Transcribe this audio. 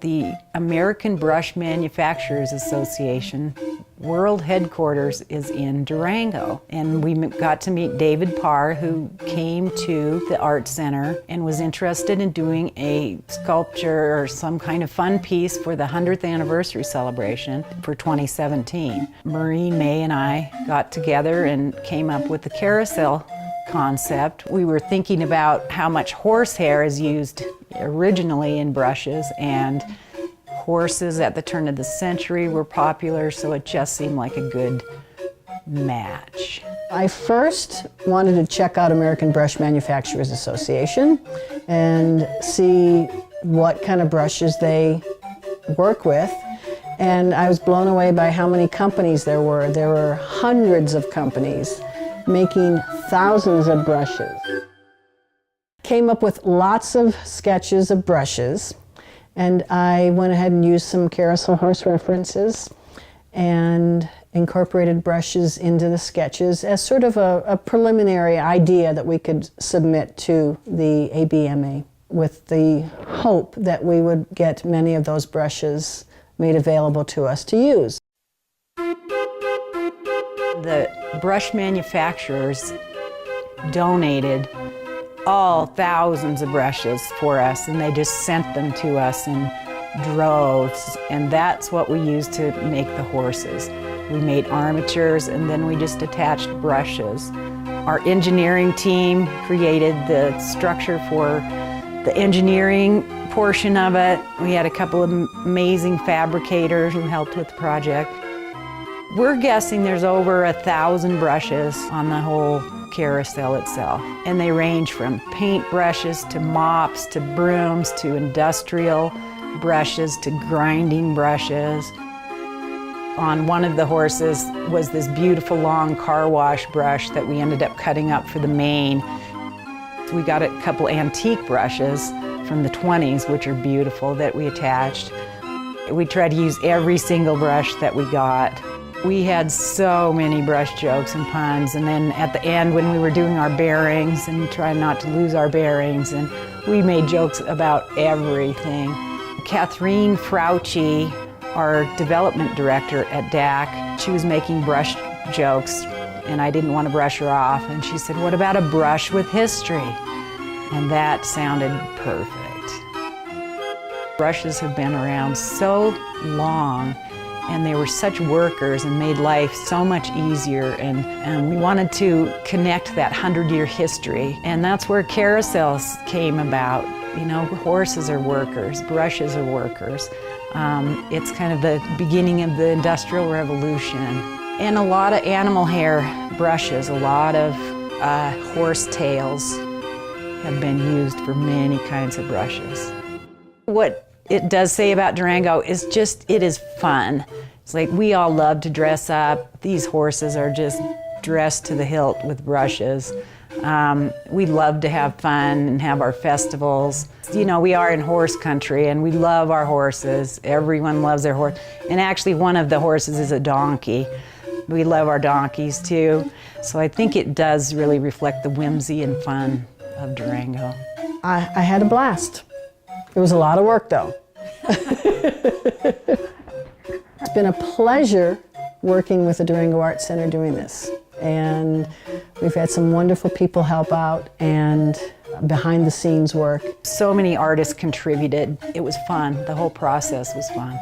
The American Brush Manufacturers Association world headquarters is in Durango, and we got to meet David Parr, who came to the Art Center and was interested in doing a sculpture or some kind of fun piece for the 100th anniversary celebration for 2017. Maureen May and I got together and came up with the carousel concept. We were thinking about how much horsehair is used originally in brushes, and horses at the turn of the century were popular, so it just seemed like a good match. I first wanted to check out American Brush Manufacturers Association and see what kind of brushes they work with. And I was blown away by how many companies there were. There were hundreds of companies making thousands of brushes. Came up with lots of sketches of brushes, and I went ahead and used some carousel horse references and incorporated brushes into the sketches as sort of a preliminary idea that we could submit to the ABMA, with the hope that we would get many of those brushes made available to us to use. The brush manufacturers donated all thousands of brushes for us, and they just sent them to us in droves, and that's what we used to make the horses. We made armatures, and then we just attached brushes. Our engineering team created the structure for the engineering portion of it. We had a couple of amazing fabricators who helped with the project. We're guessing there's over 1,000 brushes on the whole carousel itself, and they range from paint brushes to mops to brooms to industrial brushes to grinding brushes. On one of the horses was this beautiful long car wash brush that we ended up cutting up for the mane. We got a couple antique brushes from the 20s, which are beautiful, that we attached. We tried to use every single brush that we got. We had so many brush jokes and puns, and then at the end when we were doing our bearings and trying not to lose our bearings, and we made jokes about everything. Kathleen Frauchi, our development director at DAC, she was making brush jokes, and I didn't want to brush her off, and she said, "What about a brush with history?" And that sounded perfect. Brushes have been around so long, and they were such workers and made life so much easier, and we wanted to connect that 100-year history, and that's where carousels came about. You know, horses are workers, brushes are workers. It's kind of the beginning of the Industrial Revolution. And a lot of animal hair brushes, a lot of horse tails have been used for many kinds of brushes. What it does say about Durango is just, it is fun. It's like we all love to dress up. These horses are just dressed to the hilt with brushes. We love to have fun and have our festivals. You know, we are in horse country and we love our horses. Everyone loves their horse. And actually one of the horses is a donkey. We love our donkeys too. So I think it does really reflect the whimsy and fun of Durango. I had a blast. It was a lot of work though. It's been a pleasure working with the Durango Arts Center doing this. And we've had some wonderful people help out and behind the scenes work. So many artists contributed. It was fun. The whole process was fun.